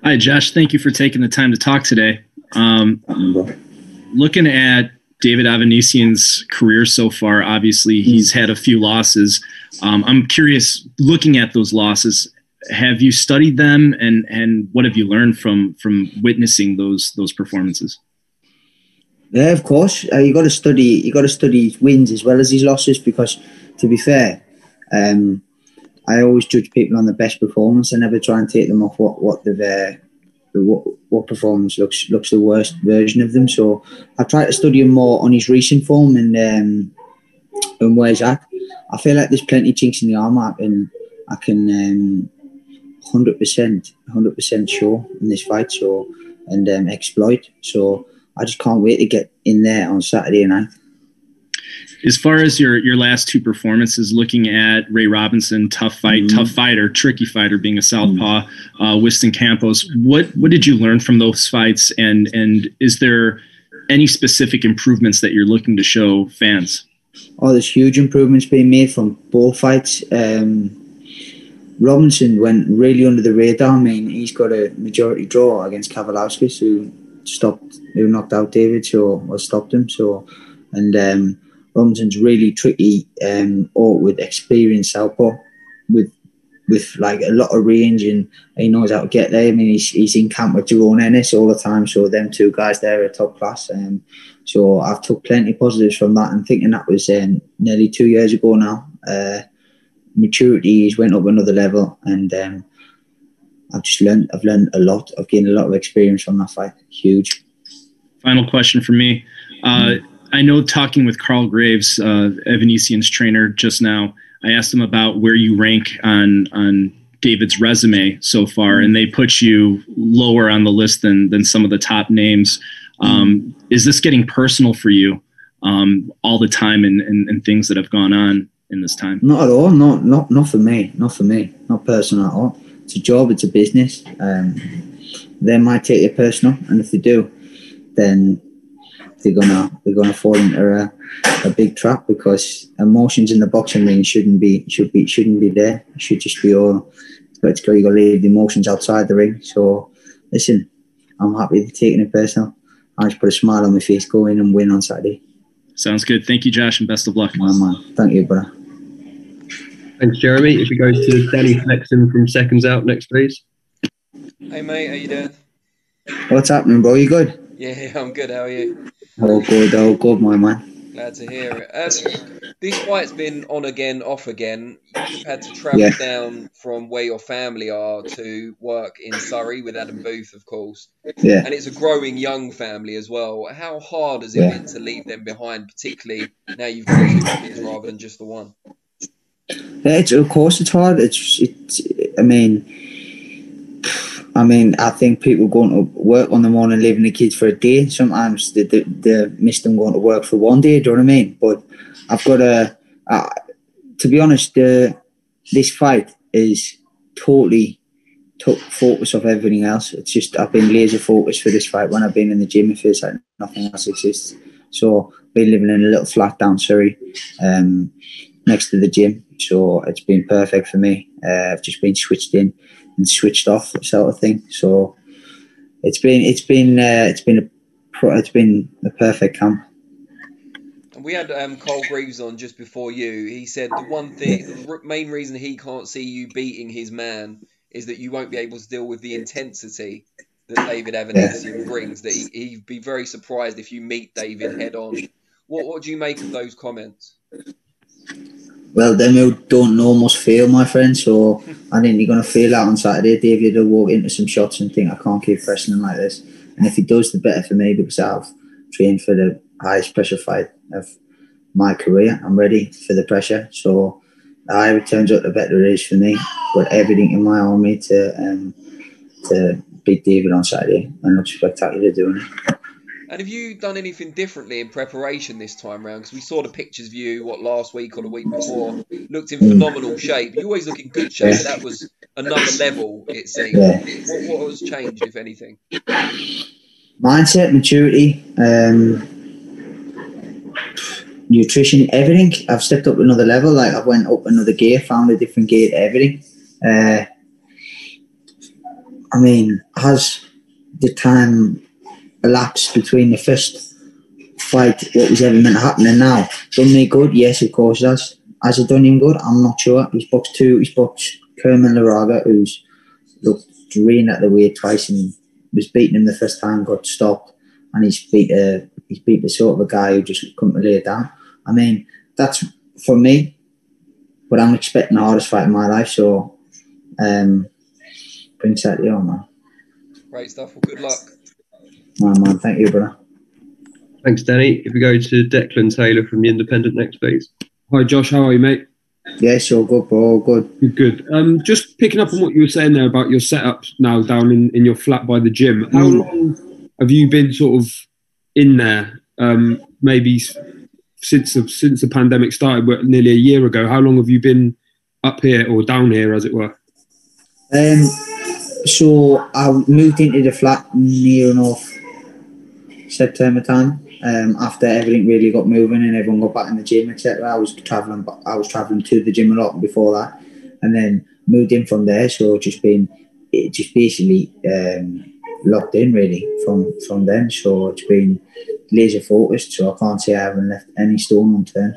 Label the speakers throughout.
Speaker 1: Hi, Josh. Thank you for taking the time to talk today. Looking at David Avanesyan's career so far, obviously he's had a few losses. I'm curious, looking at those losses, have you studied them, and what have you learned from witnessing those performances?
Speaker 2: Yeah, of course. You got to study. You got to study his wins as well as his losses, because, to be fair, I always judge people on the best performance. I never try and take them off what performance looks the worst version of them. So I try to study him more on his recent form and where he's at. I feel like there's plenty of chinks in the armour, and I can 100% show in this fight. So and exploit. So I just can't wait to get in there on Saturday night.
Speaker 1: As far as your last two performances, looking at Ray Robinson, tough fighter, tricky fighter, being a southpaw, Winston Campos, what did you learn from those fights, and is there any specific improvements that you're looking to show fans?
Speaker 2: Oh, there's huge improvements being made from both fights. Robinson went really under the radar. I mean, he's got a majority draw against Kavalauskas, who knocked out David, or stopped him. So, and Robinson's really tricky, awkward, experienced southpaw with like a lot of range, and he knows how to get there. I mean, he's in camp with Jerome Ennis all the time, so them two guys there are top class. So I've took plenty of positives from that, and thinking that was nearly 2 years ago now. Maturity has went up another level, and I've learned a lot. I've gained a lot of experience from that fight. Huge.
Speaker 1: Final question for me. I know, talking with Carl Graves, Avanesyan's trainer, just now, I asked him about where you rank on David's resume so far, and they put you lower on the list than some of the top names. Is this getting personal for you all the time, and things that have gone on in this time?
Speaker 2: Not at all. Not for me. Not for me. Not personal at all. It's a job. It's a business. They might take it personal, and if they do, then they're gonna fall into a big trap, because emotions in the boxing ring shouldn't be there. It should just be all. But you got to leave the emotions outside the ring. So listen, I'm happy they're taking it personal. I just put a smile on my face, go in and win on Saturday.
Speaker 1: Sounds good. Thank you, Josh, and best of luck.
Speaker 2: My man. Thank you, brother.
Speaker 3: Thanks, Jeremy. If we go to Danny Flexen from Seconds Out next, please.
Speaker 4: Hey, mate. How you doing?
Speaker 2: What's happening, bro? You good?
Speaker 4: Yeah, I'm good. How are you?
Speaker 2: All good, my man.
Speaker 4: Glad to hear it. This fight's been on again, off again. You've had to travel down from where your family are to work in Surrey with Adam Booth, of course.
Speaker 2: Yeah.
Speaker 4: And it's a growing young family as well. How hard has it been to leave them behind, particularly now you've got two kids rather than just the one?
Speaker 2: Yeah, of course it's hard. I mean, I think people going to work on the morning, leaving the kids for a day. Sometimes they miss them going to work for one day. Do you know what I mean? But I've got to be honest, this fight is totally took focus off everything else. It's just I've been laser focused for this fight. When I've been in the gym, it feels like nothing else exists. So I've been living in a little flat down Surrey, next to the gym. So it's been perfect for me. I've just been switched in and switched off, sort of thing. So it's been a perfect camp.
Speaker 4: We had Carl Graves on just before you. He said the main reason he can't see you beating his man is that you won't be able to deal with the intensity that David Avanesyan brings. That he'd be very surprised if you meet David head on. What do you make of those comments?
Speaker 2: Well, them who don't know must fail, my friend. So I think you're going to fail out on Saturday. David will walk into some shots and think, I can't keep pressing him like this. And if he does, the better for me, because I've trained for the highest pressure fight of my career. I'm ready for the pressure. So the higher it turns out, the better it is for me. But everything in my army to beat David on Saturday, and look spectacular doing it.
Speaker 4: And have you done anything differently in preparation this time round? Because we saw the pictures of you, last week or the week before, looked in phenomenal shape. You always look in good shape. That was another level, it seemed. Yeah. What has changed, if anything?
Speaker 2: Mindset, maturity, nutrition, everything. I've stepped up another level. Like, I went up another gear, found a different gear to everything. I mean, has the time elapsed between the first fight, what was ever meant to happen, and now done me good? Yes, of course it has. Has it done him good? I'm not sure. He's boxed Kerman Laraga, who's looked drained at the weight twice and was beating him the first time, got stopped, and he's beat the sort of a guy who just couldn't lay it down. I mean, that's for me, but I'm expecting the hardest fight in my life, so brings that on, man.
Speaker 4: Great stuff. Well, good luck.
Speaker 2: Man, thank you, brother.
Speaker 3: Thanks, Danny. If we go to Declan Taylor from The Independent next, please.
Speaker 5: Hi, Josh. How are you, mate?
Speaker 2: Yes, all good, bro. All good.
Speaker 5: Good. Just picking up on what you were saying there about your setup now down in your flat by the gym. How long have you been sort of in there? Maybe since the pandemic started, nearly a year ago. How long have you been up here or down here, as it were?
Speaker 2: So I moved into the flat near enough September time. After everything really got moving and everyone got back in the gym, etc. I was traveling to the gym a lot before that, and then moved in from there. So just basically locked in really from then. So it's been laser focused. So I can't say I haven't left any stone unturned.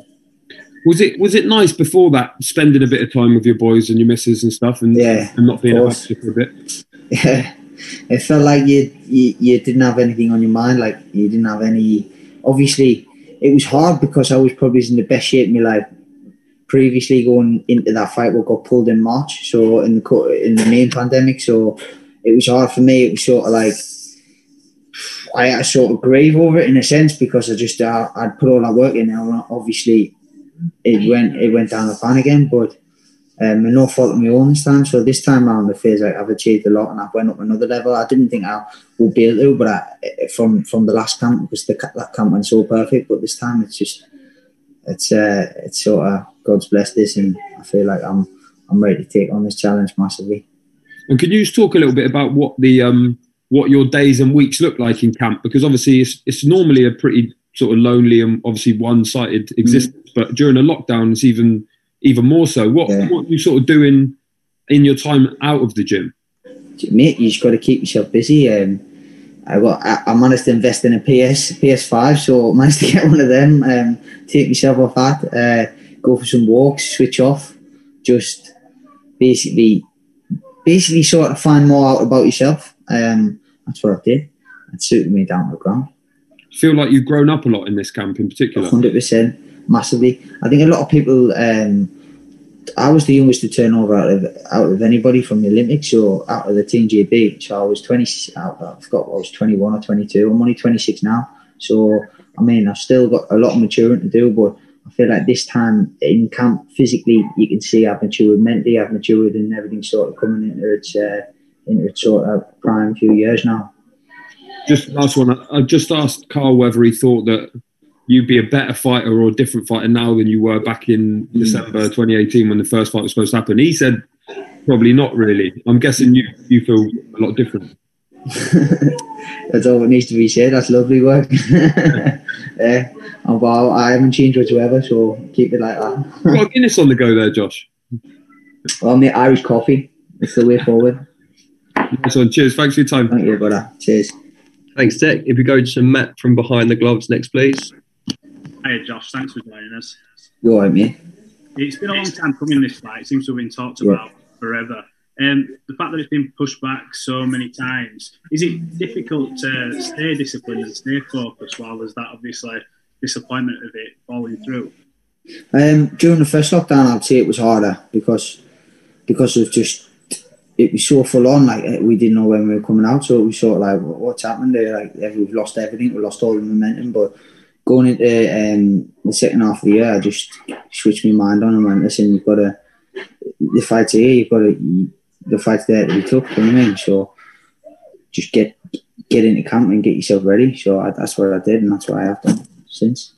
Speaker 5: Was it nice before that, spending a bit of time with your boys and your missus and stuff, and not being about it for a bit?
Speaker 2: Yeah, it felt like you didn't have anything on your mind. Like you didn't have any. Obviously, it was hard because I was probably in the best shape of my life previously going into that fight. We got pulled in March, so in the main pandemic. So it was hard for me. It was sort of like I had a sort of grieve over it in a sense because I'd put all that work in there. Obviously, it went down the pan again, but no fault of my own this time. So this time around, it feels like I've achieved a lot and I've went up another level. I didn't think I would be able to, but from the last camp, because that camp went so perfect. But this time, it's sort of God's blessed this, and I feel like I'm ready to take on this challenge massively.
Speaker 5: And can you just talk a little bit about what your days and weeks look like in camp? Because obviously it's normally a pretty sort of lonely and obviously one-sided existence, but during a lockdown, it's even more so. What you sort of doing in your time out of the gym?
Speaker 2: Mate, you just got to keep yourself busy. I managed to invest in a PS5, so I managed to get one of them. Take myself off that, go for some walks, switch off, just basically sort of find more out about yourself. That's what I did. It suited me down to the ground.
Speaker 5: Feel like you've grown up a lot in this camp in particular?
Speaker 2: 100%, massively. I think a lot of people. I was the youngest to turn over out of anybody from the Olympics, or out of the Team GB. So I was 20. I forgot I was 21 or 22. I'm only 26 now. So I mean, I've still got a lot of maturing to do, but I feel like this time in camp, physically, you can see I've matured mentally. I've matured, and everything's sort of coming into its sort of prime few years now.
Speaker 5: Just last one. I just asked Carl whether he thought that you'd be a better fighter or a different fighter now than you were back in December 2018 when the first fight was supposed to happen. He said probably not really. I'm guessing you feel a lot different.
Speaker 2: That's all that needs to be said. That's lovely work. Well, I haven't changed whatsoever, so keep it like that.
Speaker 5: Got a Guinness on the go there, Josh.
Speaker 2: Well, mate, Irish coffee. It's the way forward.
Speaker 5: Nice one. Cheers. Thanks for your time.
Speaker 2: Thank you, brother. Cheers.
Speaker 3: Thanks, Tech. If we go to Matt from Behind the Gloves next, please.
Speaker 6: Hey, Josh. Thanks for joining us.
Speaker 2: You all right, mate?
Speaker 6: It's been a long time coming, this fight. It seems to have been talked about forever. The fact that it's been pushed back so many times, is it difficult to stay disciplined and stay focused while there's that obviously disappointment of it falling through?
Speaker 2: During the first lockdown, I'd say it was harder because of just, it was so full on. Like, we didn't know when we were coming out, so it was sort of like, what's happened there? Like, we've lost everything, we lost all the momentum. But going into the second half of the year, I just switched my mind on and went, listen, you've got to, the fight's here, the fight's there to be took, you know what I mean? So just get into camp and get yourself ready. So that's what I did, and that's what I have done since.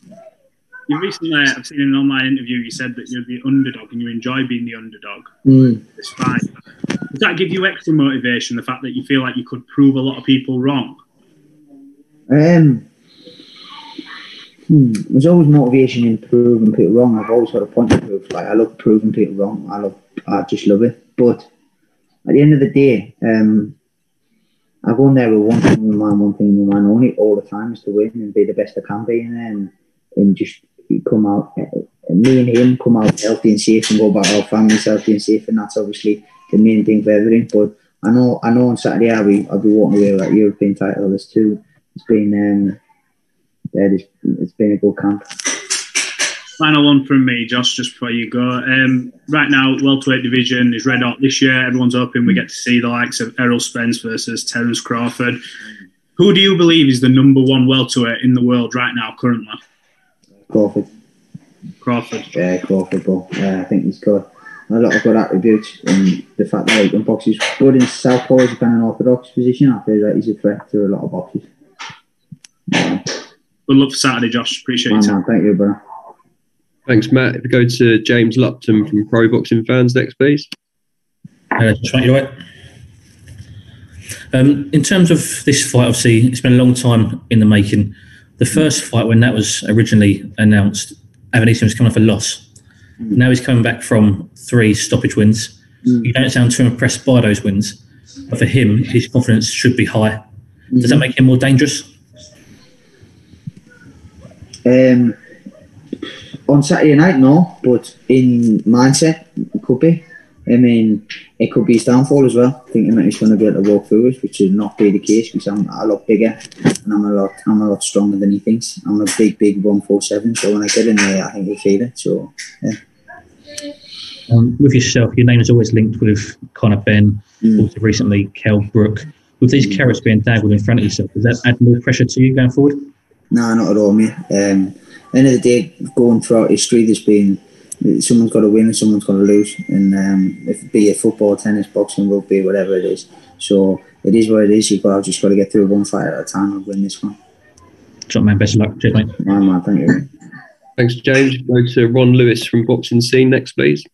Speaker 6: You recently, I've seen in an online interview, you said that you're the underdog and you enjoy being the underdog. This fight. Does that give you extra motivation, the fact that you feel like you could prove a lot of people wrong?
Speaker 2: There's always motivation in proving people wrong. I've always got a point to prove. Like, I love proving people wrong. I just love it. But at the end of the day, I go in there with one thing in mind, one thing in mind only all the time is to win and be the best I can be in there and just come out, me and him come out healthy and safe and go back our families healthy and safe, and that's obviously the main thing for everything. But I know on Saturday I'll be walking away with that European title. It's been it's been a good camp.
Speaker 6: Final one from me, Josh, just before you go. Right now, welterweight division is red hot this year. Everyone's hoping we get to see the likes of Errol Spence versus Terence Crawford. Who do you believe is the number one welterweight in the world right now, currently?
Speaker 2: Crawford. Yeah, Crawford, bro. I think he's got a lot of good attributes, and the fact that he can box, he's good in southpaw, he's kind of an orthodox position. I feel like he's a threat to a lot of boxes. Yeah.
Speaker 6: Good luck for Saturday, Josh. Appreciate your time.
Speaker 2: Thank you, brother.
Speaker 3: Thanks, Matt. If we go to James Lupton from Pro Boxing Fans next, please.
Speaker 7: You right? In terms of this fight, obviously, it's been a long time in the making. The first fight, when that was originally announced, Avanesyan was coming off a loss. Now he's coming back from 3 stoppage wins. You don't sound too impressed by those wins, but for him, his confidence should be high. Does that make him more dangerous?
Speaker 2: On Saturday night, no, but in mindset, it could be. I mean, it could be his downfall as well, thinking that he's going to be able to walk through it, which should not be the case because I'm a lot bigger and I'm a lot stronger than he thinks. I'm a big 147, so when I get in there, I think he'll feel it. So, yeah.
Speaker 7: With yourself, your name is always linked with Conor Ben, also recently Kell Brook. With these carrots being dangled in front of yourself, does that add more pressure to you going forward?
Speaker 2: No, not at all, mate. At the end of the day, going throughout history, there's been someone's got to win and someone's got to lose, and if it be it football, tennis, boxing, rugby, whatever it is. So it is what it is. You've just got to get through one fight at a time and win this one.
Speaker 7: John, man, best of luck. Cheers, mate.
Speaker 2: Man, thank you. Mate.
Speaker 3: Thanks, James. Go to Ron Lewis from Boxing Scene next, please.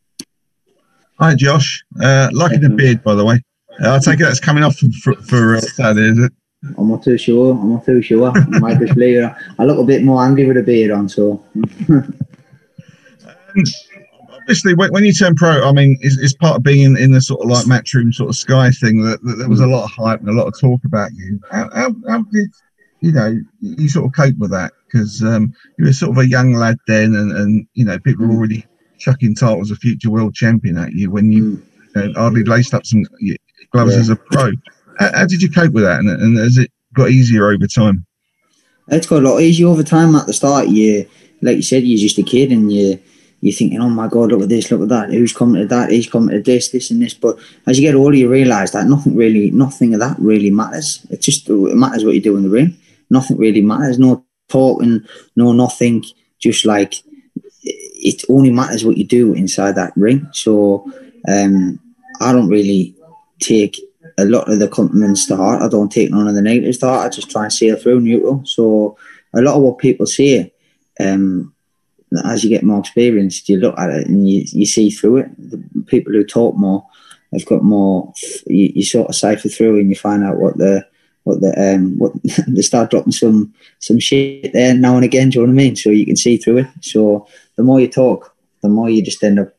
Speaker 8: Hi, Josh. Liking the beard, by the way. I take it that's coming off for Saturday, is it?
Speaker 2: I'm not too sure. I might just leave it. I look a bit more angry with a beard on, so.
Speaker 8: Obviously, when you turn pro, I mean, it's part of being in the sort of like Matchroom sort of Sky thing that there was a lot of hype and a lot of talk about you. How did you sort of cope with that? Because you were sort of a young lad then, and people were already chucking titles of future world champion at you when you hardly laced up some gloves as a pro. How did you cope with that, and has it got easier over time?
Speaker 2: It's got a lot easier over time. At the start, like you said, you're just a kid, and you're thinking, oh my God, look at this, look at that. Who's coming to that? He's coming to this and this. But as you get older, you realise that nothing of that really matters. It matters what you do in the ring. Nothing really matters. No talking, no nothing. Just like it only matters what you do inside that ring. So I don't really take a lot of the compliments to heart. I don't take none of the negatives to heart. I just try and sail through neutral. So a lot of what people say, as you get more experience, you look at it and you see through it. The people who talk more have got more. You sort of cipher through and you find out what they start dropping some shit there now and again. Do you know what I mean? So you can see through it. So the more you talk, the more you just end up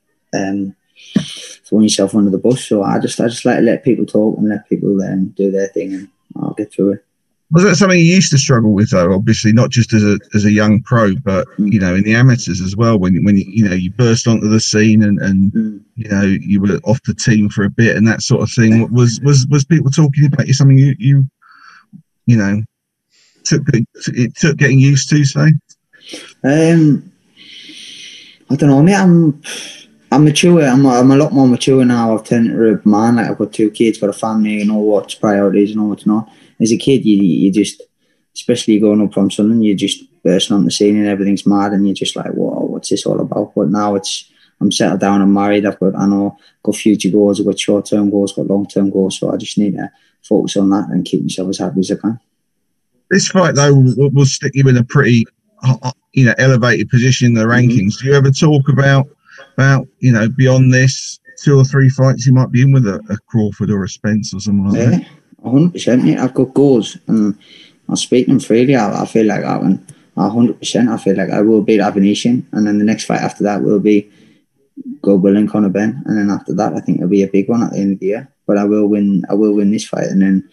Speaker 2: throwing yourself under the bus. So I just like to let people talk and let people do their thing, and I'll get through it.
Speaker 8: Was that something you used to struggle with, though? Obviously, not just as a young pro, but in the amateurs as well. When you burst onto the scene and you were off the team for a bit and that sort of thing. Was people talking about you? Something you took getting used to, say?
Speaker 2: I don't know, mate. I'm mature. I'm a lot more mature now. I've turned into a man. Like, I've got 2 kids, got a family. You know what's priorities, you know what's not. As a kid, you just, especially going up from something, you just bursting on the scene and everything's mad, and you're just like, whoa, what's this all about? But now I'm settled down. I'm married. I've got future goals. I've got short-term goals. Got long-term goals. So I just need to focus on that and keep myself as happy as I can.
Speaker 8: This fight, though, will stick you in a pretty, elevated position in the rankings. Do you ever talk about beyond this 2 or 3 fights you might be in with a Crawford or a Spence or something like that?
Speaker 2: 100%, mate. I've got goals and I'll speak them freely. I feel like I can 100%. I feel like I will beat Avanesyan, and then the next fight after that will be go Will Conor Ben, and then after that I think it'll be a big one at the end of the year. But I will win this fight, and then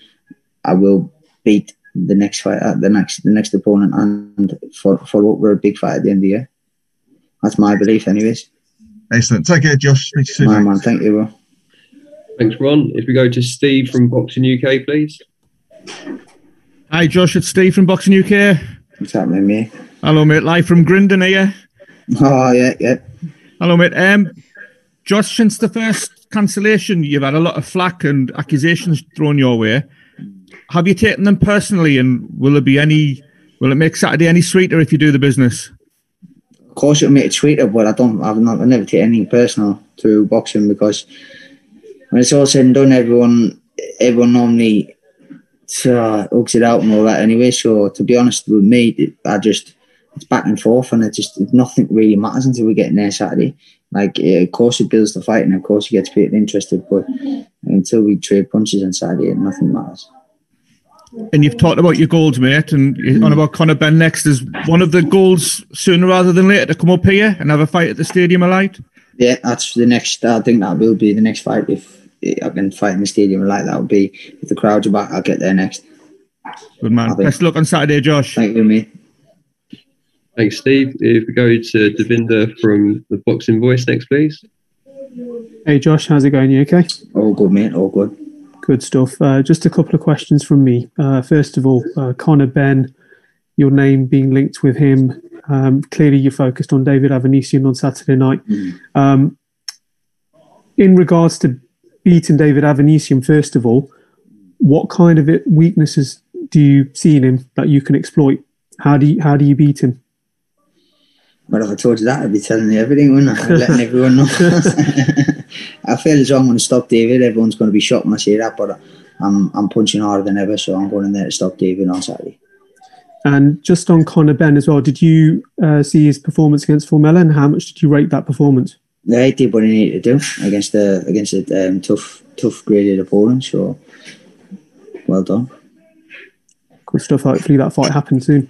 Speaker 2: I will beat the next fight, the next opponent, and follow up with a big fight at the end of the year. That's my belief, anyways.
Speaker 8: Excellent. Take care, Josh. Speak to you soon.
Speaker 2: Man, thank you, bro.
Speaker 3: Thanks, Ron. If we go to Steve from Boxing UK, please.
Speaker 9: Hi, Josh. It's Steve from Boxing UK.
Speaker 2: What's happening, mate?
Speaker 9: Hello, mate. Live from Grindon here.
Speaker 2: Oh, yeah.
Speaker 9: Hello, mate. Josh, since the first cancellation, you've had a lot of flack and accusations thrown your way. Have you taken them personally, and will it make Saturday any sweeter if you do the business?
Speaker 2: Of course, it'll make it sweeter, but I've never taken anything personal through boxing, because when it's all said and done, everyone normally hugs it out and all that anyway. So to be honest with me, it's back and forth, and nothing really matters until we get in there Saturday. Like, of course it builds the fight, and of course you get people interested, but until we trade punches on Saturday, nothing matters.
Speaker 9: And you've talked about your goals, mate, and on about Conor Benn next. Is one of the goals sooner rather than later to come up here and have a fight at the Stadium of Light? Yeah,
Speaker 2: that's the next. I think that will be the next fight. If I can fight in the Stadium of Light, that will be. If the crowds are back, I'll get there next.
Speaker 9: Good man. Best luck on Saturday, Josh.
Speaker 2: Thank you, mate.
Speaker 3: Thanks, Steve. If we go to Devinder from the Boxing Voice next, please.
Speaker 10: Hey, Josh, how's it going? You okay?
Speaker 2: All good, mate. All good.
Speaker 10: Good stuff. Just a couple of questions from me. First of all, Conor Benn, your name being linked with him. Clearly, you focused on David Avanesyan on Saturday night. In regards to beating David Avanesyan, first of all, what kind of weaknesses do you see in him that you can exploit? How do you beat him?
Speaker 2: Well, if I told you that, I'd be telling you everything, wouldn't I? Letting everyone know. I feel as though I'm going to stop David. Everyone's going to be shocked when I say that, but I'm punching harder than ever, so I'm going in there to stop David on Saturday.
Speaker 10: And just on Conor Benn as well, did you see his performance against Formella, and how much did you rate that performance?
Speaker 2: Yeah, he did what he needed to do against a tough graded opponent, so well done.
Speaker 10: Good stuff. Hopefully that fight happens soon.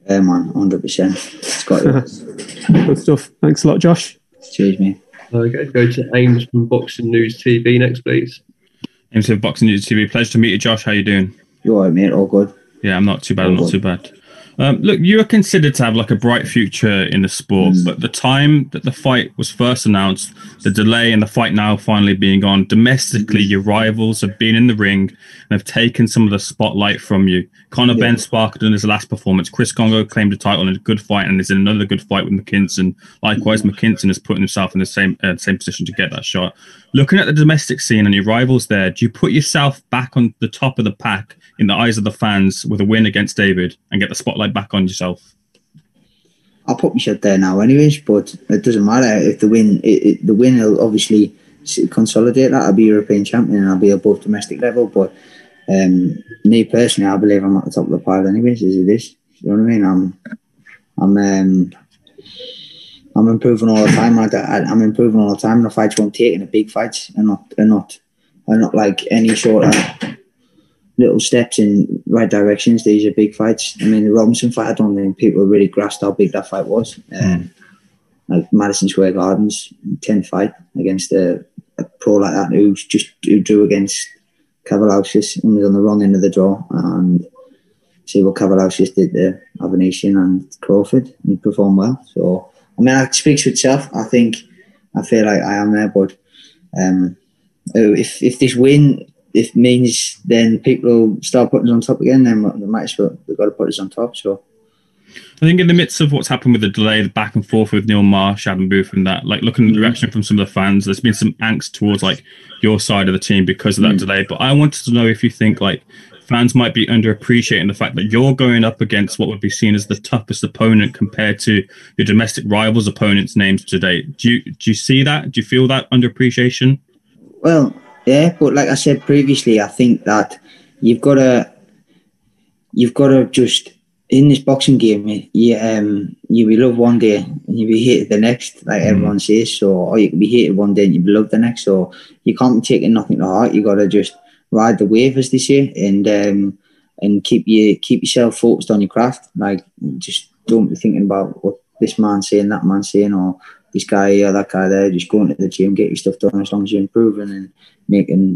Speaker 2: Yeah, man, 100%. It's got you.
Speaker 10: Good stuff. Thanks a lot, Josh.
Speaker 2: Cheers, mate.
Speaker 3: Okay, go to Ames from Boxing News TV next, please.
Speaker 11: Ames from Boxing News TV. Pleasure to meet you, Josh. How you doing?
Speaker 2: You all right, mate? All good.
Speaker 11: Yeah, I'm not too bad. Too bad. Look, you are considered to have like a bright future in the sport, but the time that the fight was first announced, the delay and the fight now finally being on, domestically, your rivals have been in the ring and have taken some of the spotlight from you. Conor Benn sparkled in his last performance. Chris Congo claimed a title in a good fight and is in another good fight with McKinson. Likewise, McKinson is putting himself in the same position to get that shot. Looking at the domestic scene and your rivals there, do you put yourself back on the top of the pack in the eyes of the fans with a win against David and get the spotlight back on yourself?
Speaker 2: I'll put myself there now anyways, but it doesn't matter if the win will obviously consolidate that. I'll be European champion and I'll be above domestic level, but me personally, I believe I'm at the top of the pile anyways, as it is. You know what I mean? I'm improving all the time. I'm improving all the time. The fights I'm taking are big fights and not like any sort of little steps in right directions. These are big fights. I mean, the Robinson fight, I don't think people really grasped how big that fight was. Like Madison Square Gardens, 10th fight against a pro like that who drew against Kavaliauskas and was on the wrong end of the draw, and see what Kavaliauskas did to Avanesyan and Crawford and performed well. So, I mean, it speaks for itself. I feel like I am there, but if this win, it means then people will start putting us on top again, then they might as well, they've got to put us on top. So
Speaker 11: I think in the midst of what's happened with the delay, the back and forth with Neil Marsh, Adam Booth and that, like looking at the reaction from some of the fans, there's been some angst towards like your side of the team because of that delay. But I wanted to know if you think like fans might be underappreciating the fact that you're going up against what would be seen as the toughest opponent compared to your domestic rivals' opponents' names today. Do you see that? Do you feel that underappreciation?
Speaker 2: Well, yeah, but like I said previously, I think that you've got to just in this boxing game, you be loved one day and you be hated the next, like everyone says. So, or you can be hated one day and you be loved the next. So you can't be taking nothing to heart. You got to just ride the wave, as they say, and keep yourself focused on your craft. Like, just don't be thinking about what this man's saying, that man's saying, or this guy or that guy there. Just go into the gym, get your stuff done. As long as you're improving and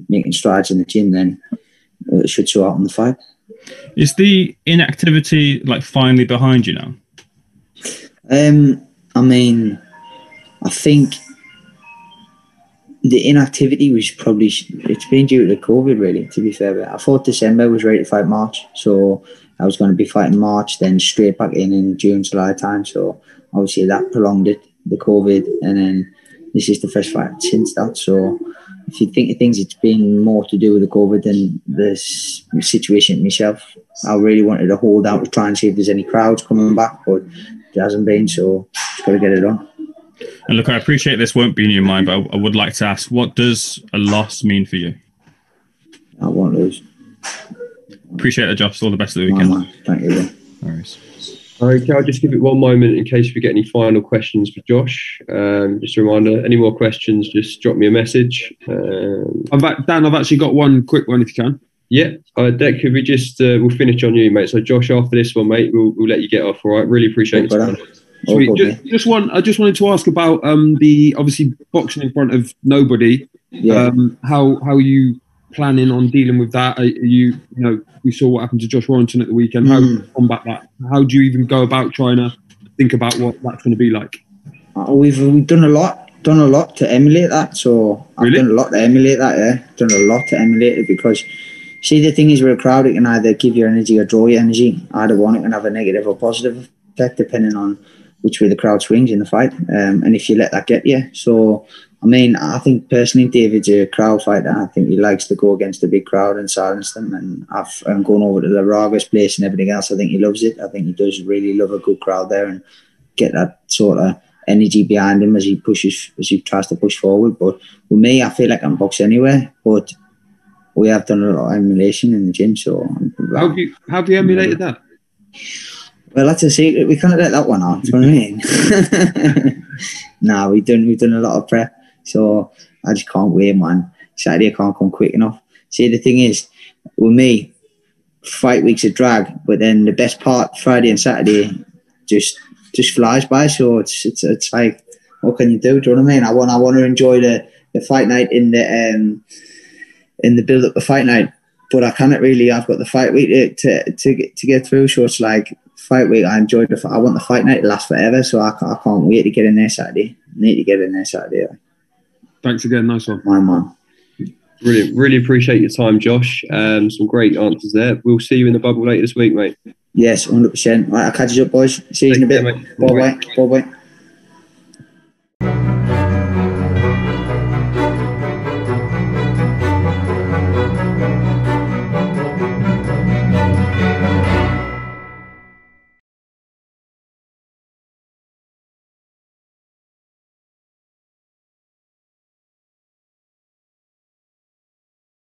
Speaker 2: making strides in the gym, then it should show out in the fight.
Speaker 11: Is the inactivity like finally behind you now?
Speaker 2: I mean, I think the inactivity was probably, it's been due to COVID, really, to be fair. But I thought December was ready to fight March, so I was going to be fighting March, then straight back in June, July time. So obviously that prolonged it, the COVID, and then this is the first fight since that. So if you think of things, it's been more to do with the COVID than the situation myself. I really wanted to hold out to try and see if there's any crowds coming back, but there hasn't been, so just got to get it on.
Speaker 11: And look, I appreciate this won't be in your mind, but I would like to ask, what does a loss mean for you?
Speaker 2: I won't lose.
Speaker 11: Appreciate it, Josh. All the best of the weekend.
Speaker 2: Thank you.
Speaker 11: No worries.
Speaker 3: Okay, I'll just give it one moment in case we get any final questions for Josh. Just a reminder, any more questions, just drop me a message.
Speaker 5: Dan, I've actually got one quick one if you can.
Speaker 3: Yeah, Dec, could we just, we'll finish on you, mate. So Josh, after this one, mate, we'll let you get off, all right? Really appreciate it.
Speaker 5: Sweet. I just wanted to ask about the obviously boxing in front of nobody.
Speaker 2: Yeah.
Speaker 5: How you planning on dealing with that? We saw what happened to Josh Warrington at the weekend. How do you combat that? How do you even go about trying to think about what that's going to be like?
Speaker 2: We've done a lot to emulate that. So I've done a lot to emulate that. Yeah, done a lot to emulate it because. See, the thing is with a crowd, it can either give you energy or draw you energy. Either one, it can have a negative or positive effect depending on which way the crowd swings in the fight, and if you let that get you. So, I mean, I think personally David's a crowd fighter. I think he likes to go against a big crowd and silence them. And I'm going over to the Ragas place and everything else. I think he loves it. I think he does really love a good crowd there and get that sort of energy behind him as he tries to push forward. But with me, I feel like I'm boxing anywhere, but we have done a lot of emulation in the gym. So
Speaker 5: how have you emulated that?
Speaker 2: Well, that's a secret. We can't let that one out. Do you know what I mean? Nah, we've done a lot of prep. So I just can't wait, man. Saturday I can't come quick enough. See, the thing is, with me, fight week's a drag, but then the best part, Friday and Saturday, just flies by. So it's like, what can you do? Do you know what I mean? I want to enjoy the fight night in the build up the fight night, but I cannot really. I've got the fight week to get through. So it's like fight week. I enjoyed I want the fight night to last forever. So I can't wait to get in there Saturday. Need to get in there Saturday.
Speaker 5: Thanks again. Nice one.
Speaker 2: My man.
Speaker 3: Brilliant. Really appreciate your time, Josh. Some great answers there. We'll see you in the bubble later this week, mate.
Speaker 2: Yes, 100%. Right, I'll catch you up, boys. See you in a bit. Bye bye.